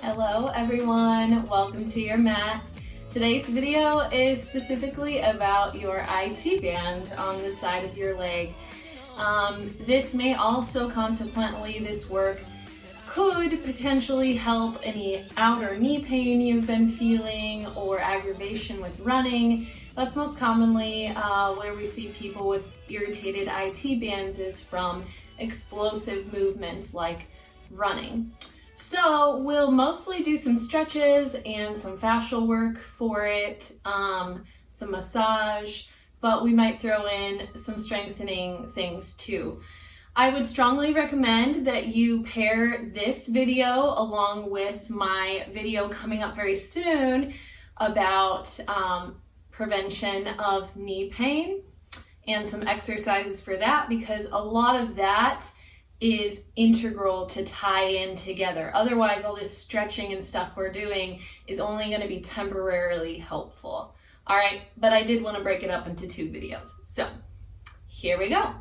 Hello everyone, welcome to your mat. Today's video is specifically about your IT band on the side of your leg. This may also consequently, this work could potentially help any outer knee pain you've been feeling or aggravation with running. That's most commonly where we see people with irritated IT bands is from explosive movements like running. So we'll mostly do some stretches and some fascial work for it, some massage, but we might throw in some strengthening things too. I would strongly recommend that you pair this video along with my video coming up very soon about prevention of knee pain and some exercises for that, because a lot of that is integral to tie in together. Otherwise, all this stretching and stuff we're doing is only going to be temporarily helpful. All right, but I did want to break it up into two videos. So here we go.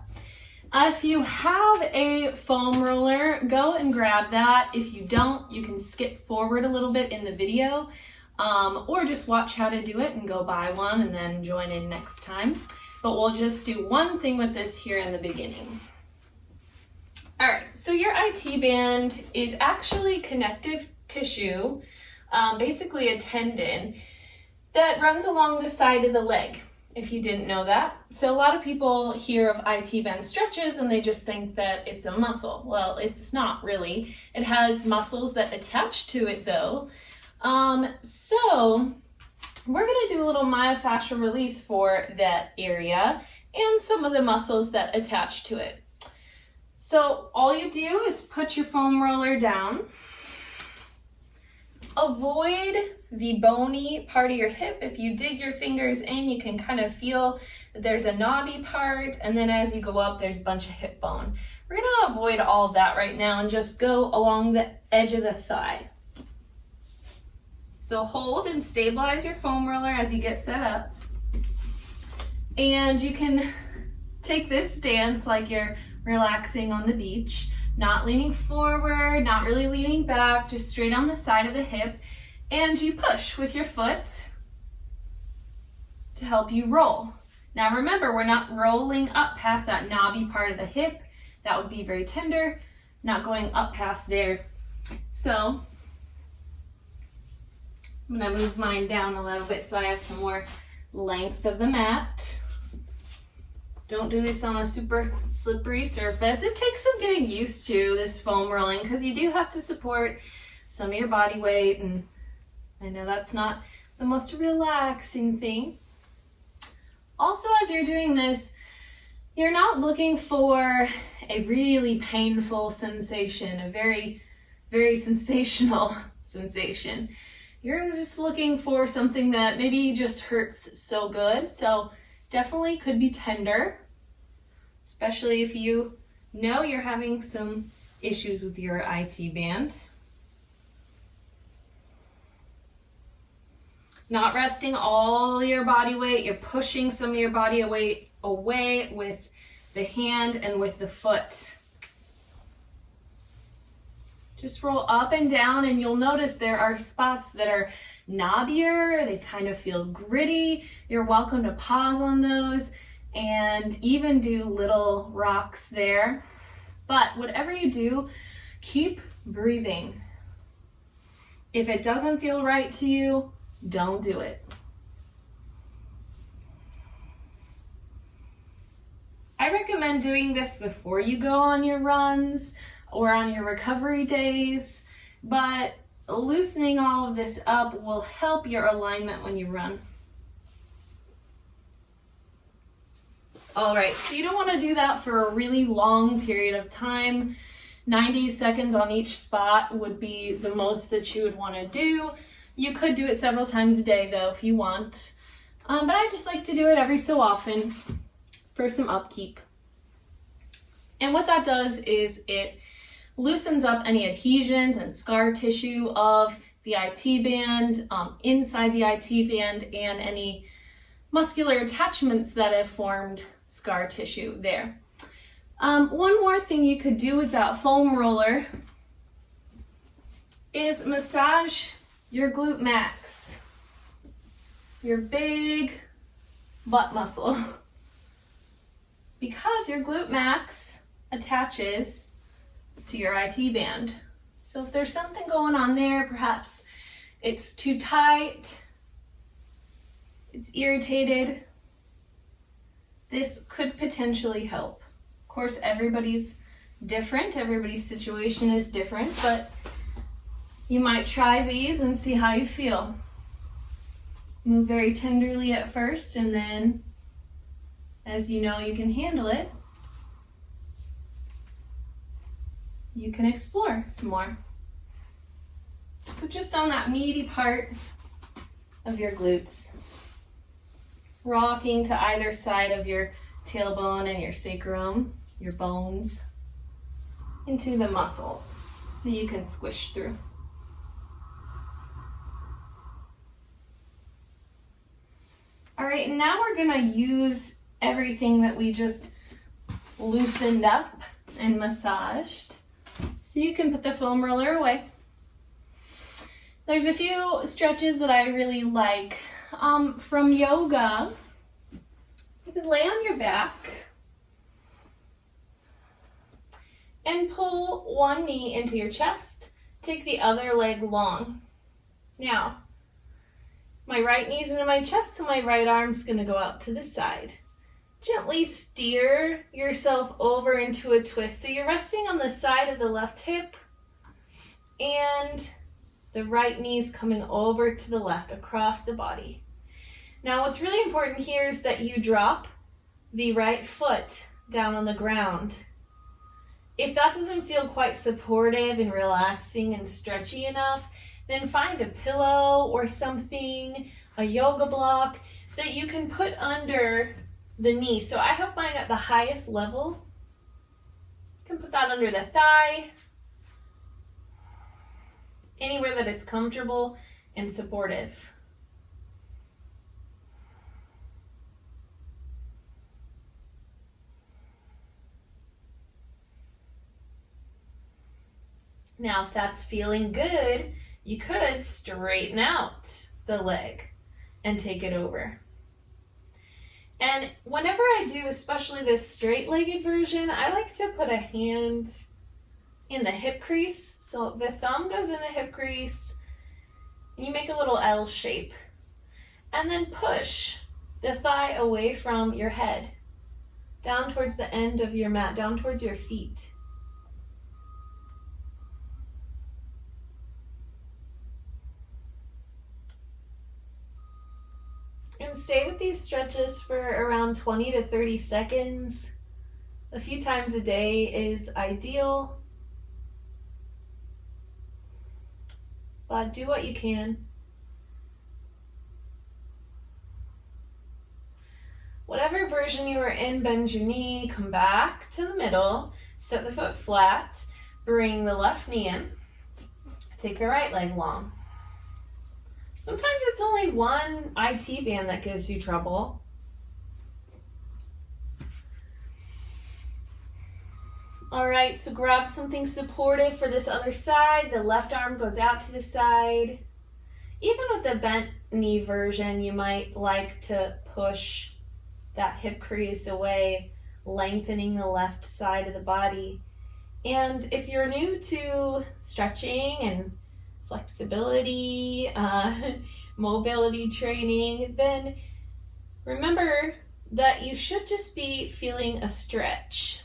If you have a foam roller, go and grab that. If you don't, you can skip forward a little bit in the video, or just watch how to do it and go buy one and then join in next time. But we'll just do one thing with this here in the beginning. All right, so your IT band is actually connective tissue, basically a tendon that runs along the side of the leg, if you didn't know that. So a lot of people hear of IT band stretches and they just think that it's a muscle. Well, it's not really. It has muscles that attach to it though. So we're gonna do a little myofascial release for that area and some of the muscles that attach to it. So all you do is put your foam roller down. Avoid the bony part of your hip. If you dig your fingers in, you can kind of feel that there's a knobby part, and then as you go up, there's a bunch of hip bone. We're gonna avoid all of that right now and just go along the edge of the thigh. So hold and stabilize your foam roller as you get set up. And you can take this stance like you're relaxing on the beach, not leaning forward, not really leaning back, just straight on the side of the hip. And you push with your foot to help you roll. Now remember, we're not rolling up past that knobby part of the hip. That would be very tender, not going up past there. So I'm gonna move mine down a little bit so I have some more length of the mat. Don't do this on a super slippery surface. It takes some getting used to, this foam rolling, because you do have to support some of your body weight, and I know that's not the most relaxing thing. Also, as you're doing this, you're not looking for a really painful sensation, a very, very sensational sensation. You're just looking for something that maybe just hurts so good. So definitely could be tender, especially if you know you're having some issues with your IT band. Not resting all your body weight, you're pushing some of your body weight away with the hand and with the foot. Just roll up and down, and you'll notice there are spots that are knobbier, they kind of feel gritty. You're welcome to pause on those and even do little rocks there. But whatever you do, keep breathing. If it doesn't feel right to you, don't do it. I recommend doing this before you go on your runs or on your recovery days, but loosening all of this up will help your alignment when you run. All right, so you don't want to do that for a really long period of time. 90 seconds on each spot would be the most that you would want to do. You could do it several times a day though if you want, but I just like to do it every so often for some upkeep. And what that does is it loosens up any adhesions and scar tissue of the IT band, inside the IT band, and any muscular attachments that have formed scar tissue there. One more thing you could do with that foam roller is massage your glute max, your big butt muscle, because your glute max attaches to your IT band. So if there's something going on there, perhaps it's too tight, it's irritated, this could potentially help. Of course, everybody's different, everybody's situation is different, but you might try these and see how you feel. Move very tenderly at first, and then as you know you can handle it, you can explore some more. So just on that meaty part of your glutes, rocking to either side of your tailbone and your sacrum, your bones, into the muscle that you can squish through. All right, and now we're gonna use everything that we just loosened up and massaged. So you can put the foam roller away. There's a few stretches that I really like. From yoga, you can lay on your back and pull one knee into your chest. Take the other leg long. Now, my right knee's into my chest, so my right arm's gonna go out to the side. Gently steer yourself over into a twist. So you're resting on the side of the left hip, and the right knee's coming over to the left across the body. Now, what's really important here is that you drop the right foot down on the ground. If that doesn't feel quite supportive and relaxing and stretchy enough, then find a pillow or something, a yoga block that you can put under the knee. So I have mine at the highest level. You can put that under the thigh, anywhere that it's comfortable and supportive. Now, if that's feeling good, you could straighten out the leg and take it over. And whenever I do, especially this straight-legged version, I like to put a hand in the hip crease. So the thumb goes in the hip crease, and you make a little L shape. And then push the thigh away from your head, down towards the end of your mat, down towards your feet. And stay with these stretches for around 20 to 30 seconds. A few times a day is ideal, but do what you can. Whatever version you are in, bend your knee, come back to the middle, set the foot flat, bring the left knee in, take the right leg long. Sometimes it's only one IT band that gives you trouble. All right, so grab something supportive for this other side. The left arm goes out to the side. Even with the bent knee version, you might like to push that hip crease away, lengthening the left side of the body. And if you're new to stretching and flexibility, mobility training, then remember that you should just be feeling a stretch.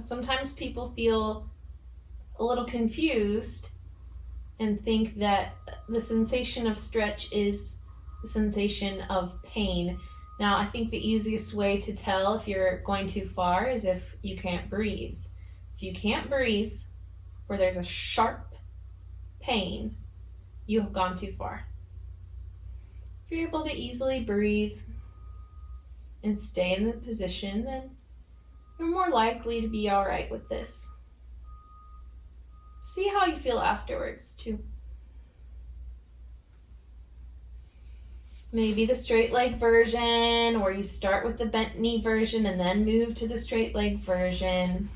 Sometimes people feel a little confused and think that the sensation of stretch is the sensation of pain. Now, I think the easiest way to tell if you're going too far is if you can't breathe. If you can't breathe, or there's a sharp pain, you have gone too far. If you're able to easily breathe and stay in the position, then you're more likely to be all right with this. See how you feel afterwards, too. Maybe the straight leg version, or you start with the bent knee version and then move to the straight leg version.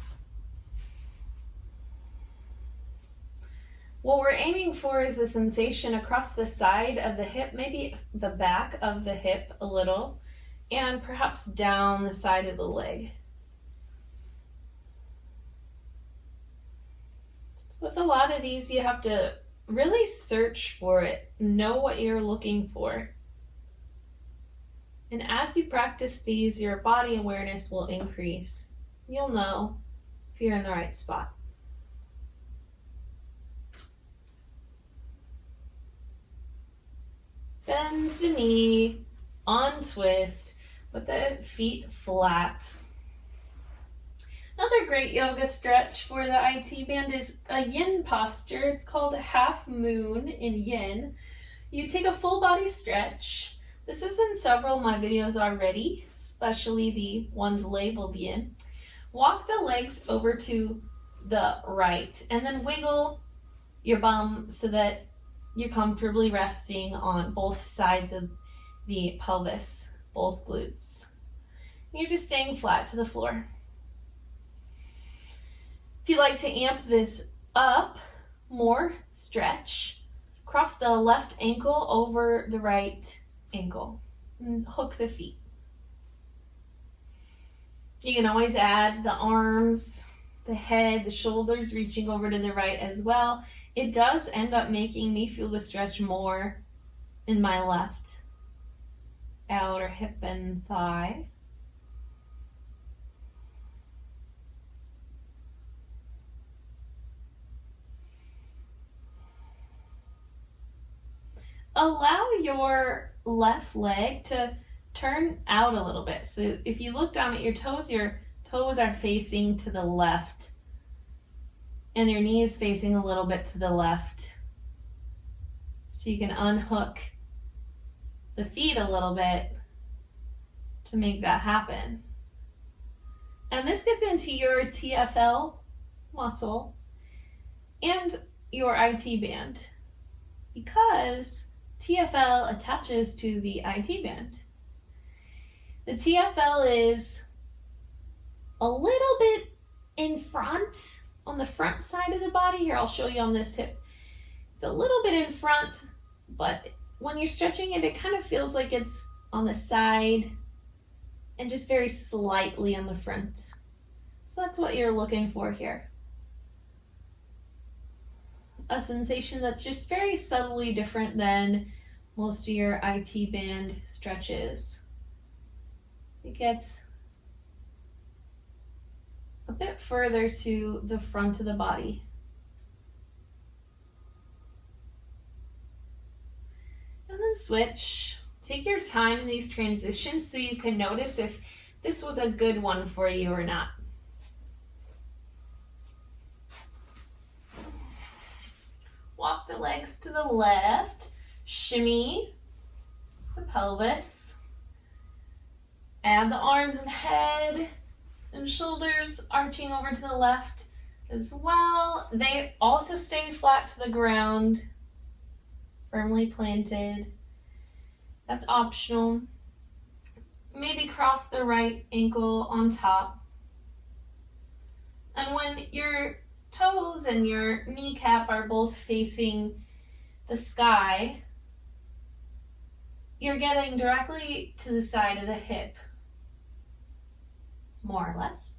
What we're aiming for is a sensation across the side of the hip, maybe the back of the hip a little, and perhaps down the side of the leg. So with a lot of these, you have to really search for it, know what you're looking for. And as you practice these, your body awareness will increase. You'll know if you're in the right spot. Bend the knee, untwist, put the feet flat. Another great yoga stretch for the IT band is a yin posture. It's called half moon in yin. You take a full body stretch. This is in several of my videos already, especially the ones labeled yin. Walk the legs over to the right and then wiggle your bum so that you're comfortably resting on both sides of the pelvis, both glutes. You're just staying flat to the floor. If you like to amp this up more, stretch. Cross the left ankle over the right ankle and hook the feet. You can always add the arms, the head, the shoulders reaching over to the right as well. It does end up making me feel the stretch more in my left outer hip and thigh. Allow your left leg to turn out a little bit. So if you look down at your toes are facing to the left and your knee is facing a little bit to the left. So you can unhook the feet a little bit to make that happen. And this gets into your TFL muscle and your IT band because TFL attaches to the IT band. The TFL is a little bit in front, on the front side of the body. Here, I'll show you on this hip. It's a little bit in front, but when you're stretching it, it kind of feels like it's on the side and just very slightly on the front. So that's what you're looking for here. A sensation that's just very subtly different than most of your IT band stretches. It gets a bit further to the front of the body. And then switch. Take your time in these transitions so you can notice if this was a good one for you or not. Walk the legs to the left, shimmy the pelvis, add the arms and head and shoulders arching over to the left as well. They also stay flat to the ground, firmly planted. That's optional. Maybe cross the right ankle on top. And when your toes and your kneecap are both facing the sky, you're getting directly to the side of the hip, more or less.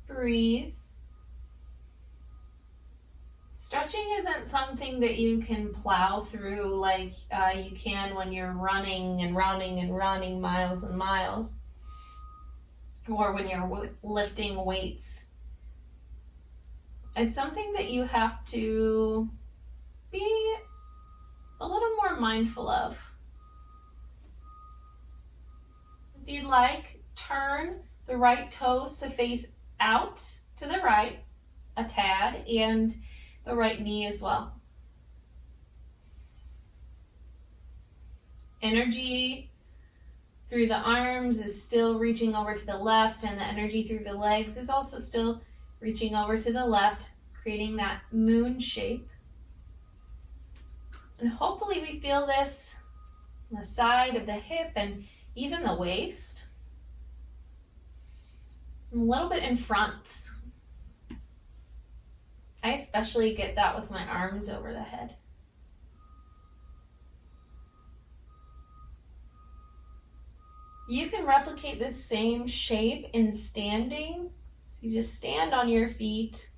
Breathe. Stretching isn't something that you can plow through like you can when you're running and running and running miles and miles, or when you're lifting weights. It's something that you have to be a little more mindful of. If you'd like, turn the right toes to face out to the right a tad, and the right knee as well. Energy through the arms is still reaching over to the left, and the energy through the legs is also still reaching over to the left, creating that moon shape. And hopefully we feel this on the side of the hip and even the waist. a little bit in front. I especially get that with my arms over the head. You can replicate this same shape in standing. So you just stand on your feet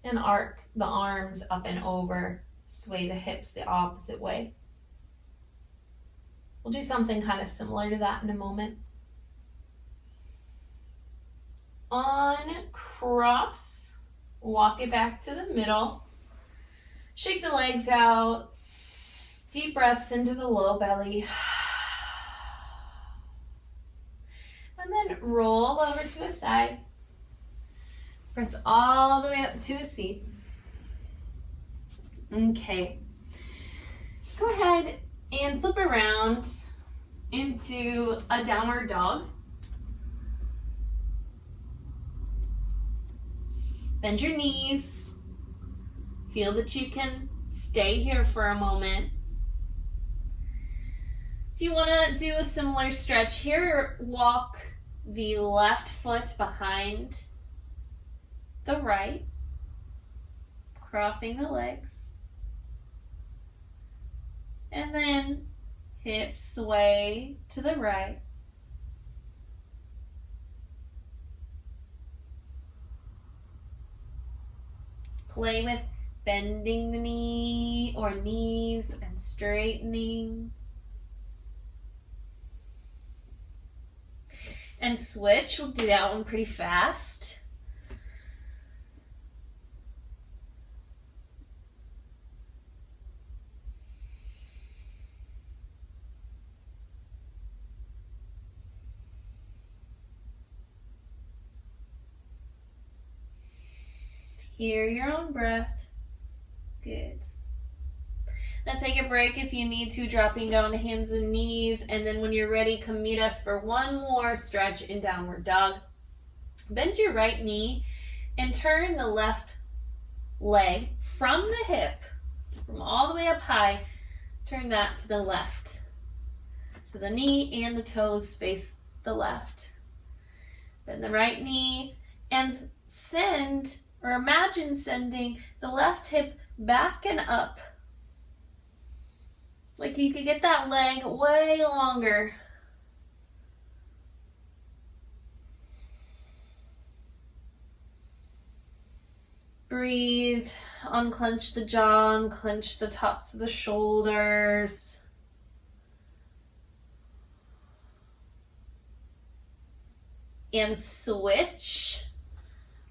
and arc the arms up and over, sway the hips the opposite way. We'll do something kind of similar to that in a moment. Uncross, walk it back to the middle. Shake the legs out. Deep breaths into the low belly. And then roll over to a side. Press all the way up to a seat. Okay. Go ahead and flip around into a downward dog. Bend your knees. Feel that you can stay here for a moment. If you want to do a similar stretch here, walk the left foot behind the right, crossing the legs. And then hips sway to the right. Play with bending the knee or knees and straightening. And switch, we'll do that one pretty fast. Hear your own breath. Good. Now take a break if you need to, dropping down to hands and knees, and then when you're ready, come meet us for one more stretch in downward dog. Bend your right knee and turn the left leg from the hip, from all the way up high, turn that to the left. So the knee and the toes face the left. Bend the right knee and send, or imagine sending the left hip back and up. Like you could get that leg way longer. Breathe, unclench the jaw, unclench the tops of the shoulders. And switch.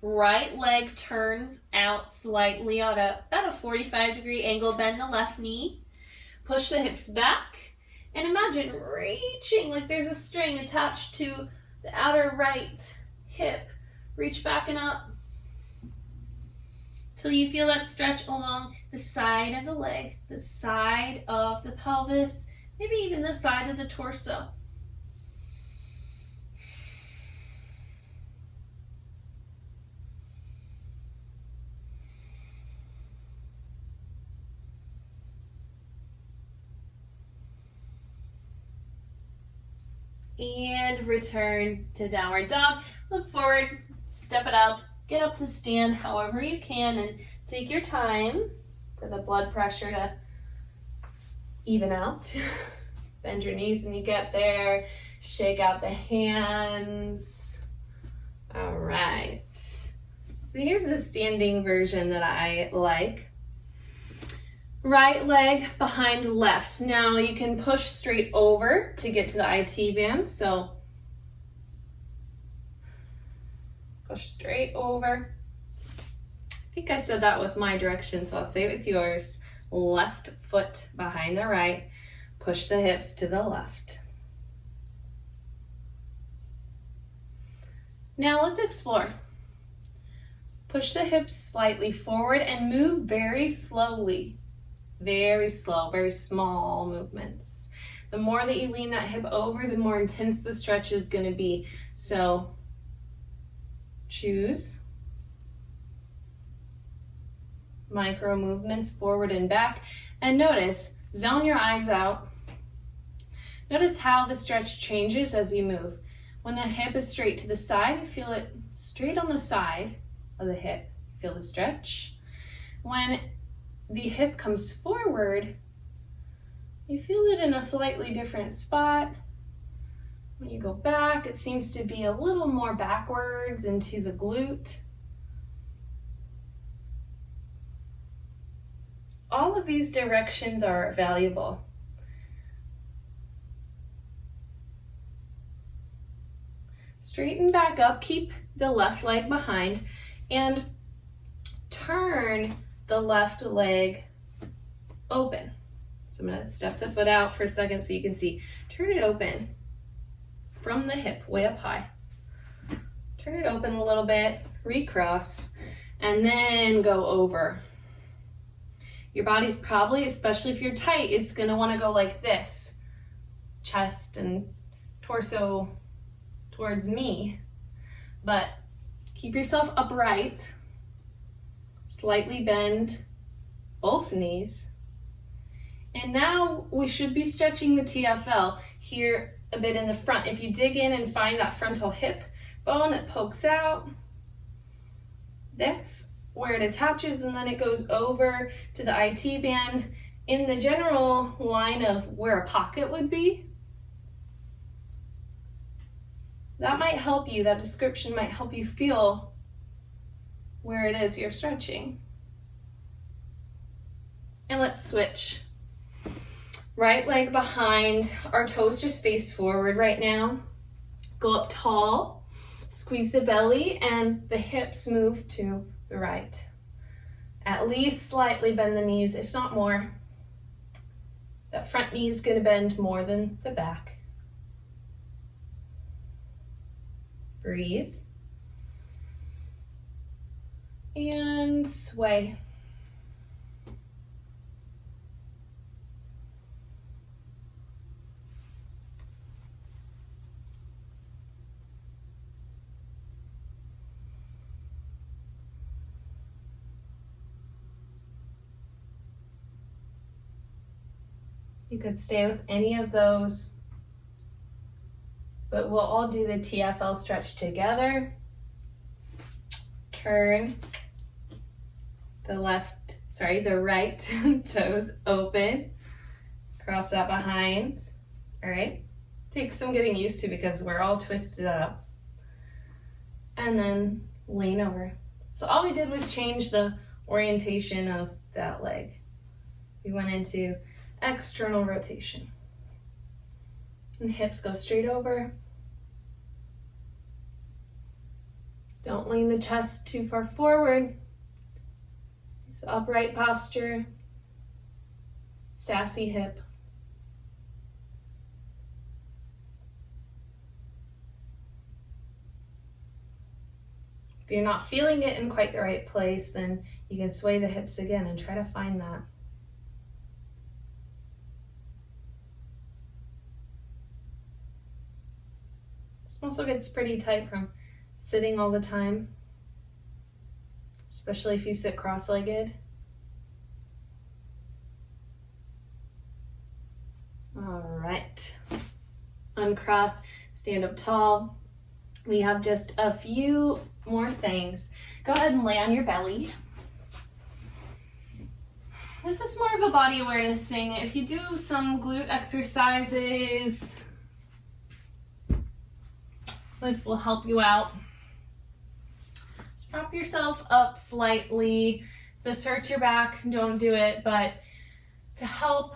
Right leg turns out slightly on about a 45-degree angle. Bend the left knee. Push the hips back. And imagine reaching like there's a string attached to the outer right hip. Reach back and up till you feel that stretch along the side of the leg, the side of the pelvis, maybe even the side of the torso. And return to downward dog. Look forward, step it up, get up to stand however you can, and take your time for the blood pressure to even out. Bend your knees when you get there. Shake out the hands. All right. So here's the standing version that I like. Right leg behind left. Now you can push straight over to get to the IT band. So push straight over. I think I said that with my direction, so I'll say it with yours. Left foot behind the right. Push the hips to the left. Now let's explore. Push the hips slightly forward and move very slowly. Very slow, very small movements. The more that you lean that hip over, the more intense the stretch is going to be. So choose micro movements forward and back. And notice, zone your eyes out. Notice how the stretch changes as you move. When the hip is straight to the side, feel it straight on the side of the hip. Feel the stretch. When the hip comes forward, you feel it in a slightly different spot. When you go back, it seems to be a little more backwards into the glute. All of these directions are valuable. Straighten back up, keep the left leg behind, and turn the left leg open. So I'm going to step the foot out for a second so you can see. Turn it open from the hip, way up high. Turn it open a little bit, recross, and then go over. Your body's probably, especially if you're tight, it's going to want to go like this. Chest and torso towards me. But keep yourself upright. Slightly bend both knees. And now we should be stretching the TFL here a bit in the front. If you dig in and find that frontal hip bone that pokes out, that's where it attaches, and then it goes over to the IT band in the general line of where a pocket would be. That might help you, that description might help you feel where it is you're stretching. And let's switch. Right leg behind, our toes are spaced forward right now. Go up tall, squeeze the belly, and the hips move to the right. At least slightly bend the knees, if not more. That front knee is going to bend more than the back. Breathe. And sway. You could stay with any of those, but we'll all do the TFL stretch together. Turn the right toes open. Cross that behind. All right. Takes some getting used to because we're all twisted up. And then lean over. So all we did was change the orientation of that leg. We went into external rotation. And hips go straight over. Don't lean the chest too far forward. It's upright posture. Sassy hip. If you're not feeling it in quite the right place, then you can sway the hips again and try to find that. This muscle gets pretty tight from sitting all the time, especially if you sit cross-legged. All right. Uncross, stand up tall. We have just a few more things. Go ahead and lay on your belly. This is more of a body awareness thing. If you do some glute exercises, this will help you out. Just prop yourself up slightly. If this hurts your back, don't do it, but to help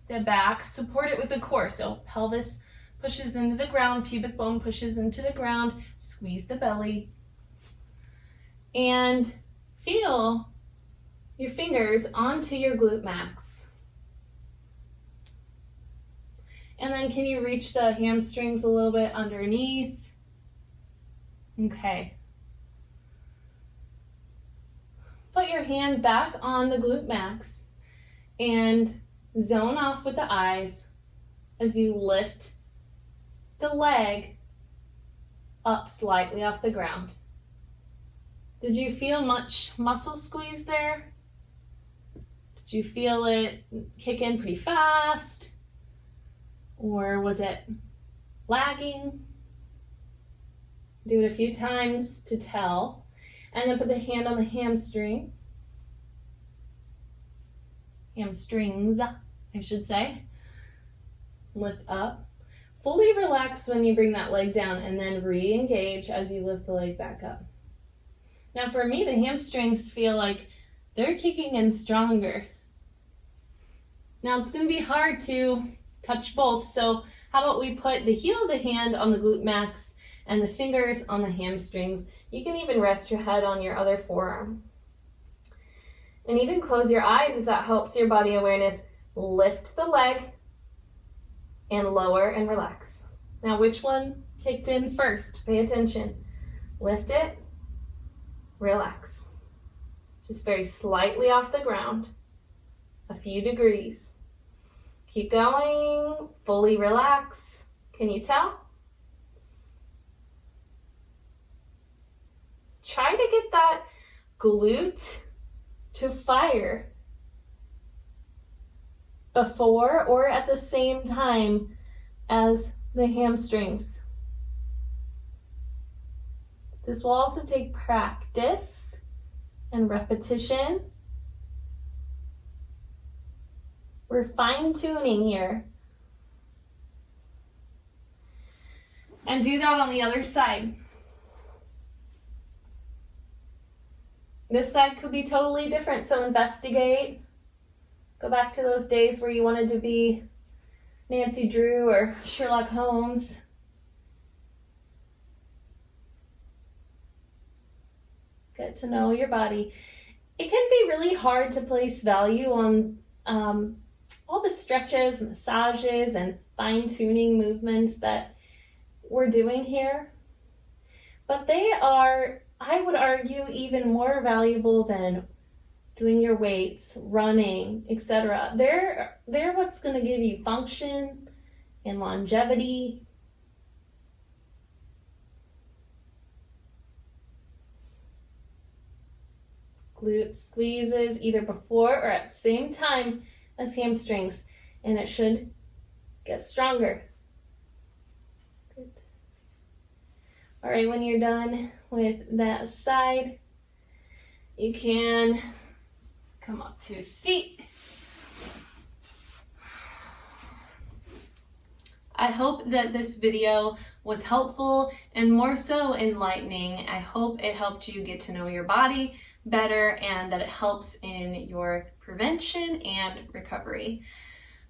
the back, support it with the core. So pelvis pushes into the ground, pubic bone pushes into the ground, squeeze the belly, and feel your fingers onto your glute max. And then can you reach the hamstrings a little bit underneath? Okay. Put your hand back on the glute max and zone off with the eyes as you lift the leg up slightly off the ground. Did you feel much muscle squeeze there? Did you feel it kick in pretty fast? Or was it lagging? Do it a few times to tell. And then put the hand on the hamstring. Hamstrings, I should say. Lift up. Fully relax when you bring that leg down and then re-engage as you lift the leg back up. Now for me, the hamstrings feel like they're kicking in stronger. Now it's going to be hard to touch both, so how about we put the heel of the hand on the glute max and the fingers on the hamstrings. You can even rest your head on your other forearm. And even close your eyes if that helps your body awareness. Lift the leg and lower and relax. Now which one kicked in first? Pay attention. Lift it, relax. Just very slightly off the ground, a few degrees. Keep going, fully relax. Can you tell? Try to get that glute to fire before or at the same time as the hamstrings. This will also take practice and repetition. We're fine-tuning here. And do that on the other side. This side could be totally different, so investigate. Go back to those days where you wanted to be Nancy Drew or Sherlock Holmes. Get to know your body. It can be really hard to place value on all the stretches, massages, and fine-tuning movements that we're doing here. But they are, I would argue, even more valuable than doing your weights, running, etc. They're what's going to give you function and longevity. Glute squeezes either before or at the same time as hamstrings, and it should get stronger. Good. All right, when you're done with that side, you can come up to a seat. I hope that this video was helpful and more so enlightening. I hope it helped you get to know your body better and that it helps in your prevention and recovery.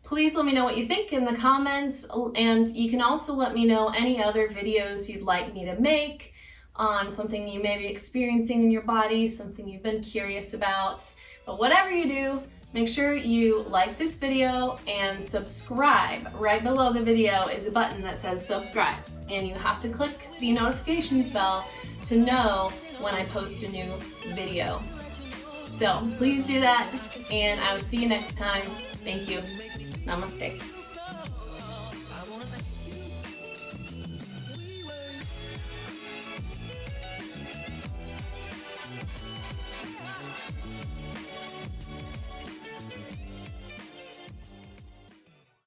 Please let me know what you think in the comments, and you can also let me know any other videos you'd like me to make on something you may be experiencing in your body, something you've been curious about. But whatever you do, make sure you like this video and subscribe. Right below the video is a button that says subscribe, and you have to click the notifications bell to know when I post a new video. So please do that, and I will see you next time. Thank you. Namaste.